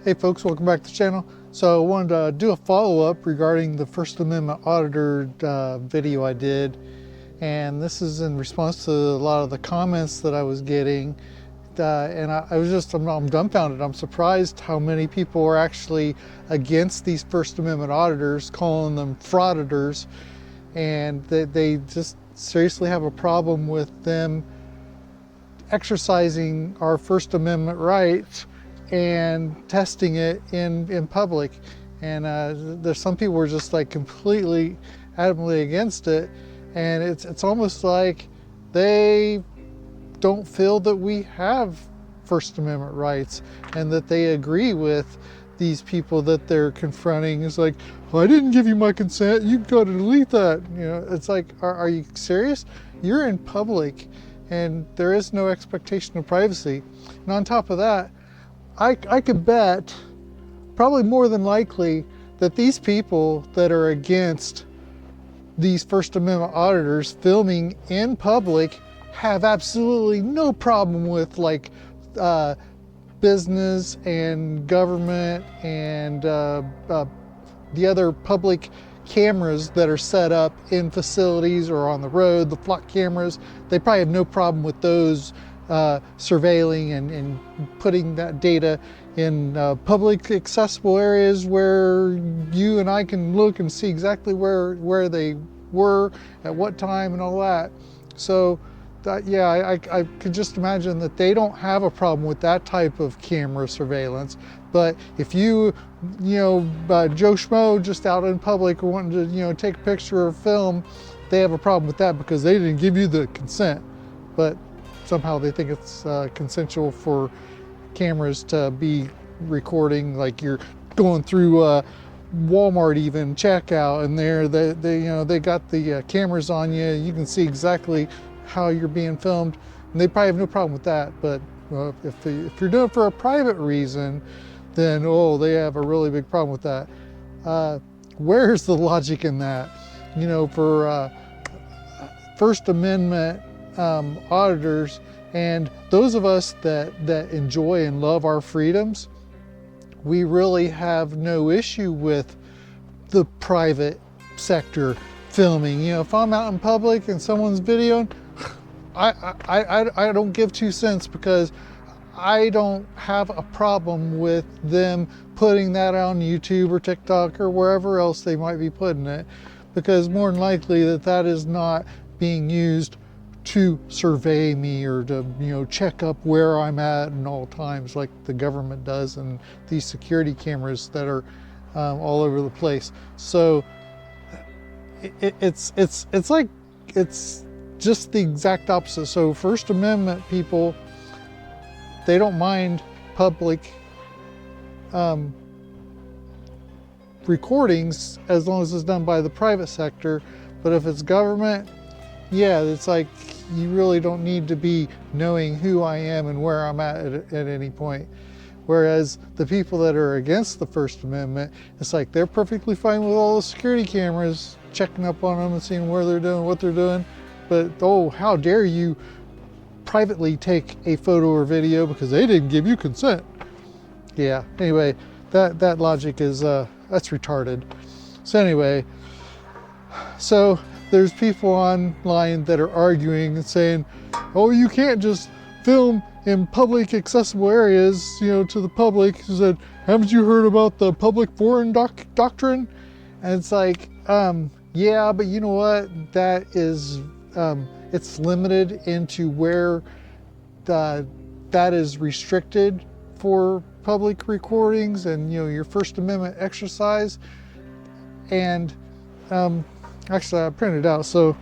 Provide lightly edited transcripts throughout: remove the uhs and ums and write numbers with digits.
Hey folks, welcome back to the channel. So I wanted to do a follow-up regarding the First Amendment auditor video I did. And this is in response to a lot of the comments that I was getting. I'm dumbfounded. I'm surprised how many people are actually against these First Amendment auditors, calling them frauditors. And they just seriously have a problem with them exercising our First Amendment rights and testing it in public. And there's some people who are just like completely adamantly against it, and it's almost like they don't feel that we have First Amendment rights and that they agree with these people that they're confronting. It's like, well, I didn't give you my consent, you've got to delete that. You know, it's like, are you serious? You're in public and there is no expectation of privacy. And on top of that, I could bet, probably more than likely, that these people that are against these First Amendment auditors filming in public have absolutely no problem with like business and government and the other public cameras that are set up in facilities or on the road, the flock cameras. They probably have no problem with those surveilling and putting that data in public accessible areas where you and I can look and see exactly where they were at what time and all that. So yeah, I could just imagine that they don't have a problem with that type of camera surveillance. But if Joe Schmo just out in public or wanting to take a picture or film, they have a problem with that because they didn't give you the consent. But somehow they think it's consensual for cameras to be recording, like you're going through Walmart even checkout, and they got the cameras on you. You can see exactly how you're being filmed, and they probably have no problem with that. But if you're doing it for a private reason, then they have a really big problem with that. Where's the logic in that? For First Amendment auditors and those of us that enjoy and love our freedoms, we really have no issue with the private sector filming. If I'm out in public and someone's videoing, I don't give 2 cents, because I don't have a problem with them putting that on YouTube or TikTok or wherever else they might be putting it, because more than likely that is not being used to survey me or to check up where I'm at in all times like the government does, and these security cameras that are all over the place. So it's just the exact opposite. So First Amendment people, they don't mind public recordings as long as it's done by the private sector. But if it's government, yeah, it's like you really don't need to be knowing who I am and where I'm at any point. Whereas the people that are against the First Amendment, it's like they're perfectly fine with all the security cameras checking up on them and seeing where they're doing, what they're doing. But how dare you privately take a photo or video because they didn't give you consent. Yeah, anyway, that logic is that's retarded. So anyway, there's people online that are arguing and saying, oh, you can't just film in public accessible areas, to the public. He said, haven't you heard about the public forum doctrine? And it's like, yeah, but you know what? That is, it's limited into where that is restricted for public recordings and, your First Amendment exercise. And actually, I printed it out. So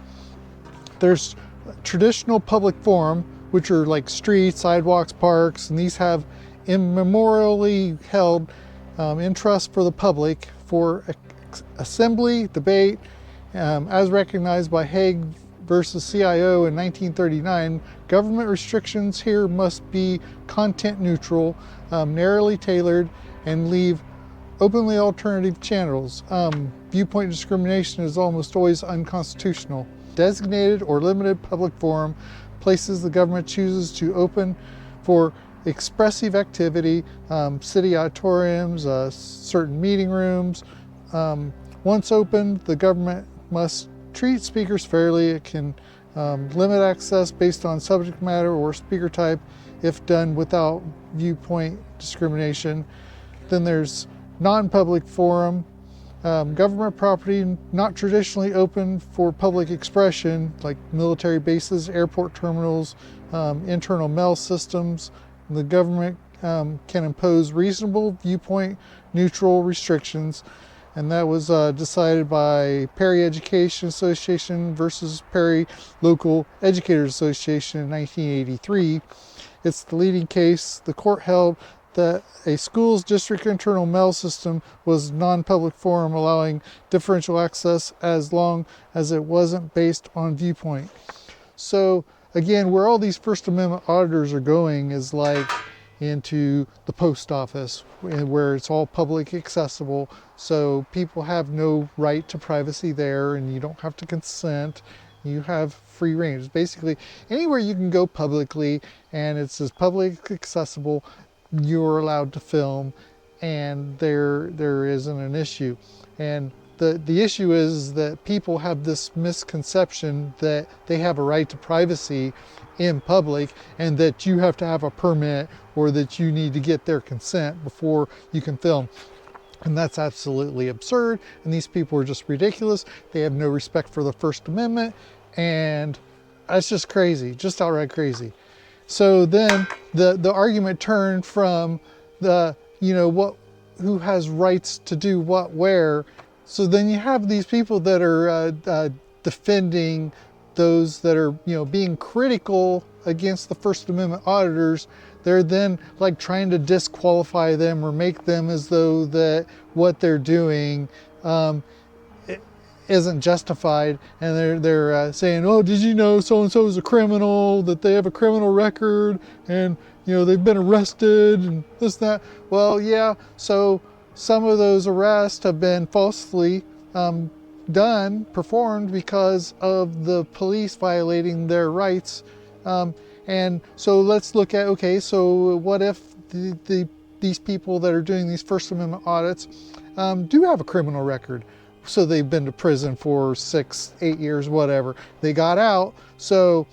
there's traditional public forum, which are like streets, sidewalks, parks, and these have immemorially held in trust for the public for assembly, debate, as recognized by Hague versus CIO in 1939. Government restrictions here must be content neutral, narrowly tailored, and leave openly alternative channels. Viewpoint discrimination is almost always unconstitutional. Designated or limited public forum, places the government chooses to open for expressive activity, city auditoriums, certain meeting rooms. Once opened, the government must treat speakers fairly. It can limit access based on subject matter or speaker type if done without viewpoint discrimination. Then there's non-public forum, government property not traditionally open for public expression, like military bases, airport terminals, internal mail systems. The government can impose reasonable viewpoint neutral restrictions, and that was decided by Perry Education Association versus Perry Local Educators Association in 1983. It's the leading case. The court held that a school's district internal mail system was non-public forum, allowing differential access as long as it wasn't based on viewpoint. So again, where all these First Amendment auditors are going is like into the post office, where it's all public accessible, so people have no right to privacy there, and you don't have to consent. You have free range. Basically, anywhere you can go publicly and it's as public accessible, you're allowed to film, and there isn't an issue. And the issue is that people have this misconception that they have a right to privacy in public, and that you have to have a permit or that you need to get their consent before you can film. And that's absolutely absurd, and these people are just ridiculous. They have no respect for the First Amendment, and that's just crazy, just outright crazy. So then the argument turned from who has rights to do what where. So then you have these people that are defending those that are being critical against the First Amendment auditors. They're then like trying to disqualify them or make them as though that what they're doing isn't justified, and they're saying, oh, did you know so and so is a criminal, that they have a criminal record, and they've been arrested and this and that. Well, yeah, so some of those arrests have been falsely performed because of the police violating their rights. And so let's look at, okay, so what if these people that are doing these First Amendment audits do have a criminal record? So they've been to prison for 6, 8 years, whatever. They got out. So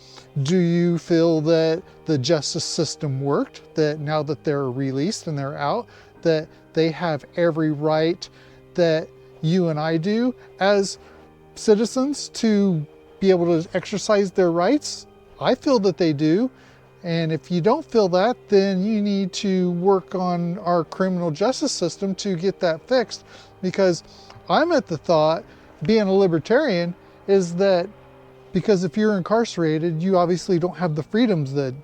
do you feel that the justice system worked? That now that they're released and they're out, that they have every right that you and I do as citizens to be able to exercise their rights? I feel that they do. And if you don't feel that, then you need to work on our criminal justice system to get that fixed. Because I'm at the thought, being a libertarian, is that because if you're incarcerated, you obviously don't have the freedoms that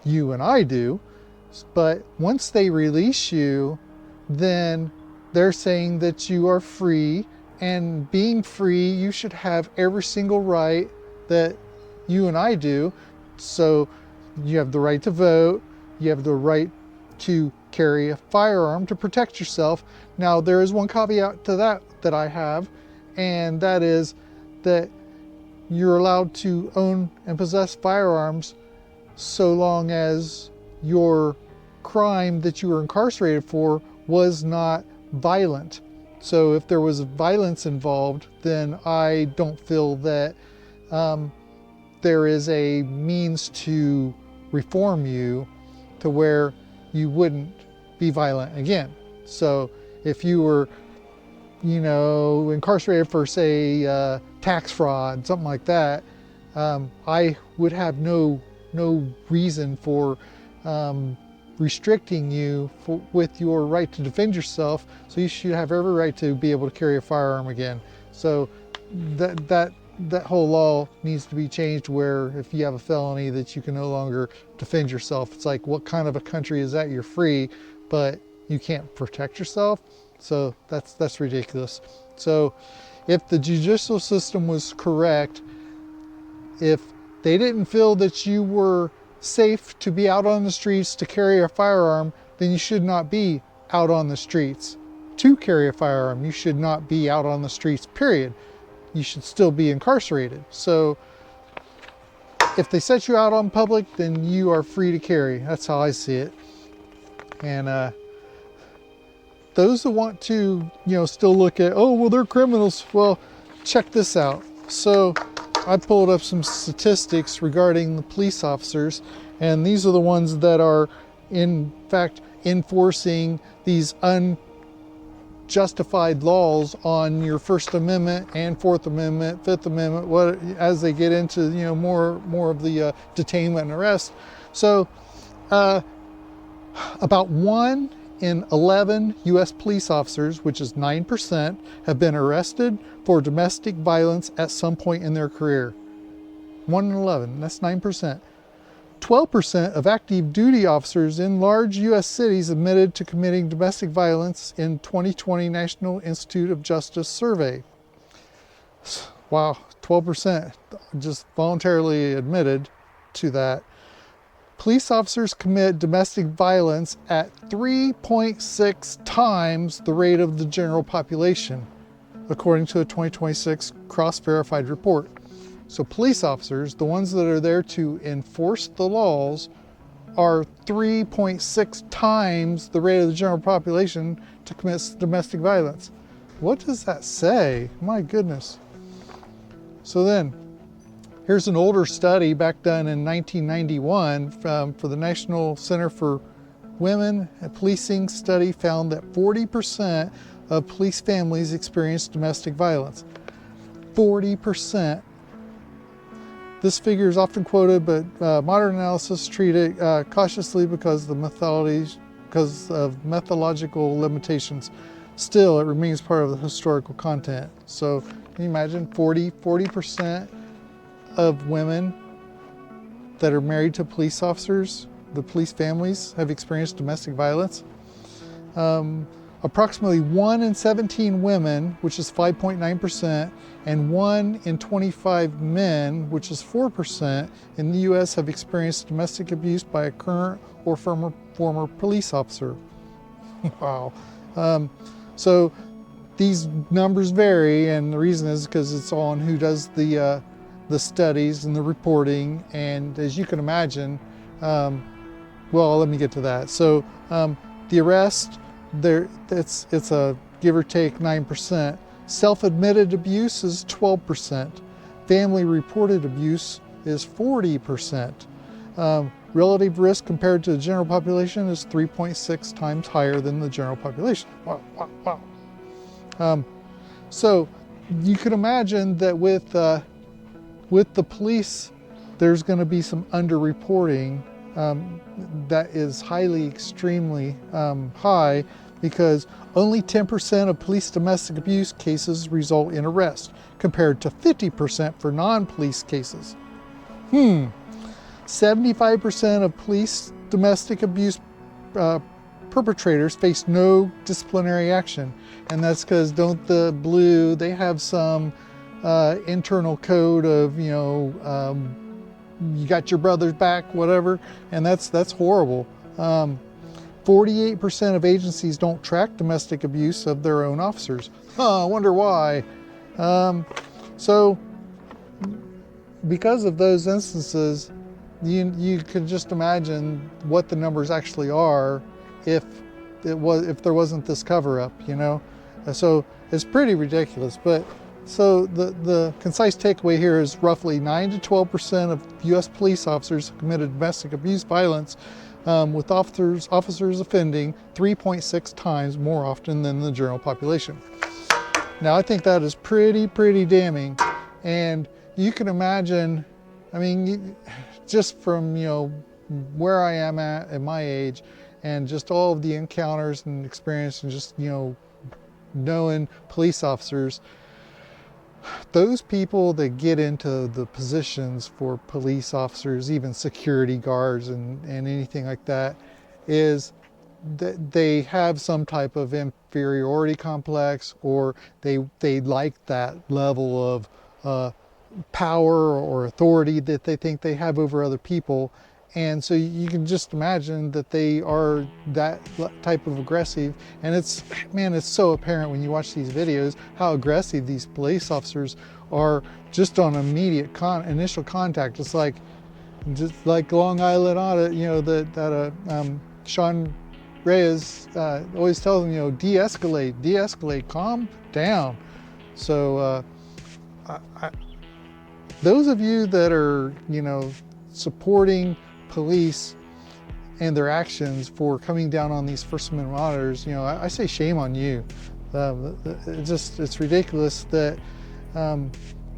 you and I do. But once they release you, then they're saying that you are free, and being free, you should have every single right that you and I do. So you have the right to vote, you have the right to carry a firearm to protect yourself. Now, there is one caveat to that I have, and that is that you're allowed to own and possess firearms so long as your crime that you were incarcerated for was not violent. So if there was violence involved, then I don't feel that there is a means to reform you to where you wouldn't be violent again. So if you were, incarcerated for, say, tax fraud, something like that, I would have no reason for restricting you with your right to defend yourself. So you should have every right to be able to carry a firearm again. So that whole law needs to be changed, where if you have a felony that you can no longer defend yourself. It's like, what kind of a country is that? You're free, but you can't protect yourself. So that's ridiculous. So if the judicial system was correct, if they didn't feel that you were safe to be out on the streets to carry a firearm, then you should not be out on the streets to carry a firearm. You should not be out on the streets, period. You should still be incarcerated. So if they set you out on public, then you are free to carry. That's how I see it. And those that want to, still look at, oh, well, they're criminals. Well, check this out. So I pulled up some statistics regarding the police officers, and these are the ones that are, in fact, enforcing these unjustified laws on your First Amendment and Fourth Amendment, Fifth Amendment, as they get into, more of the detainment and arrest. So about 1 in 11 U.S. police officers, which is 9%, have been arrested for domestic violence at some point in their career. 1 in 11, that's 9%. 12% of active duty officers in large U.S. cities admitted to committing domestic violence in 2020 National Institute of Justice survey. Wow, 12% just voluntarily admitted to that. Police officers commit domestic violence at 3.6 times the rate of the general population, according to a 2026 cross-verified report. So police officers, the ones that are there to enforce the laws, are 3.6 times the rate of the general population to commit domestic violence. What does that say? My goodness. So then, here's an older study back done in 1991 for the National Center for Women and Policing study found that 40% of police families experience domestic violence. 40%. This figure is often quoted, but modern analysis treat it cautiously because of methodological limitations. Still, it remains part of the historical content. So can you imagine 40% of women that are married to police officers, the police families, have experienced domestic violence? Approximately 1 in 17 women, which is 5.9%, and 1 in 25 men, which is 4%, in the U.S. have experienced domestic abuse by a current or former police officer. Wow. So these numbers vary, and the reason is because it's on who does the studies and the reporting, and as you can imagine, well, let me get to that. So the arrest, it's a give or take 9%. Self-admitted abuse is 12%. Family reported abuse is 40%. Relative risk compared to the general population is 3.6 times higher than the general population. Wow. So you can imagine that with the police, there's going to be some underreporting that is extremely high, because only 10% of police domestic abuse cases result in arrest, compared to 50% for non-police cases. 75% of police domestic abuse perpetrators face no disciplinary action, and that's because they have some internal code of, you got your brother's back, whatever, and that's horrible. 48% of agencies don't track domestic abuse of their own officers. I wonder why. So because of those instances, you could just imagine what the numbers actually are if there wasn't this cover-up, So it's pretty ridiculous. But so the concise takeaway here is roughly 9 to 12% of U.S. police officers have committed domestic abuse violence, with officers offending 3.6 times more often than the general population. Now, I think that is pretty damning, and you can imagine, just from where I am at my age, and just all of the encounters and experience, and just knowing police officers, those people that get into the positions for police officers, even security guards and anything like that, is that they have some type of inferiority complex, or they like that level of power or authority that they think they have over other people. And so you can just imagine that they are that type of aggressive. And it's so apparent when you watch these videos how aggressive these police officers are just on immediate initial contact. It's like Long Island audit, that Sean Reyes always tells them, de-escalate, calm down. So those of you that are, supporting police and their actions for coming down on these First Amendment auditors, I say shame on you. It's ridiculous that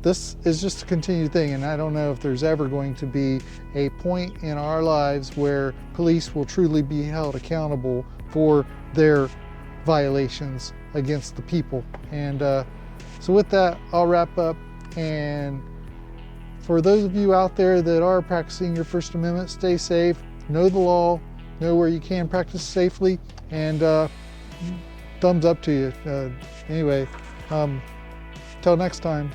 this is just a continued thing, and I don't know if there's ever going to be a point in our lives where police will truly be held accountable for their violations against the people. And so with that, I'll wrap up. And for those of you out there that are practicing your First Amendment, stay safe, know the law, know where you can practice safely, and thumbs up to you. Anyway, till next time.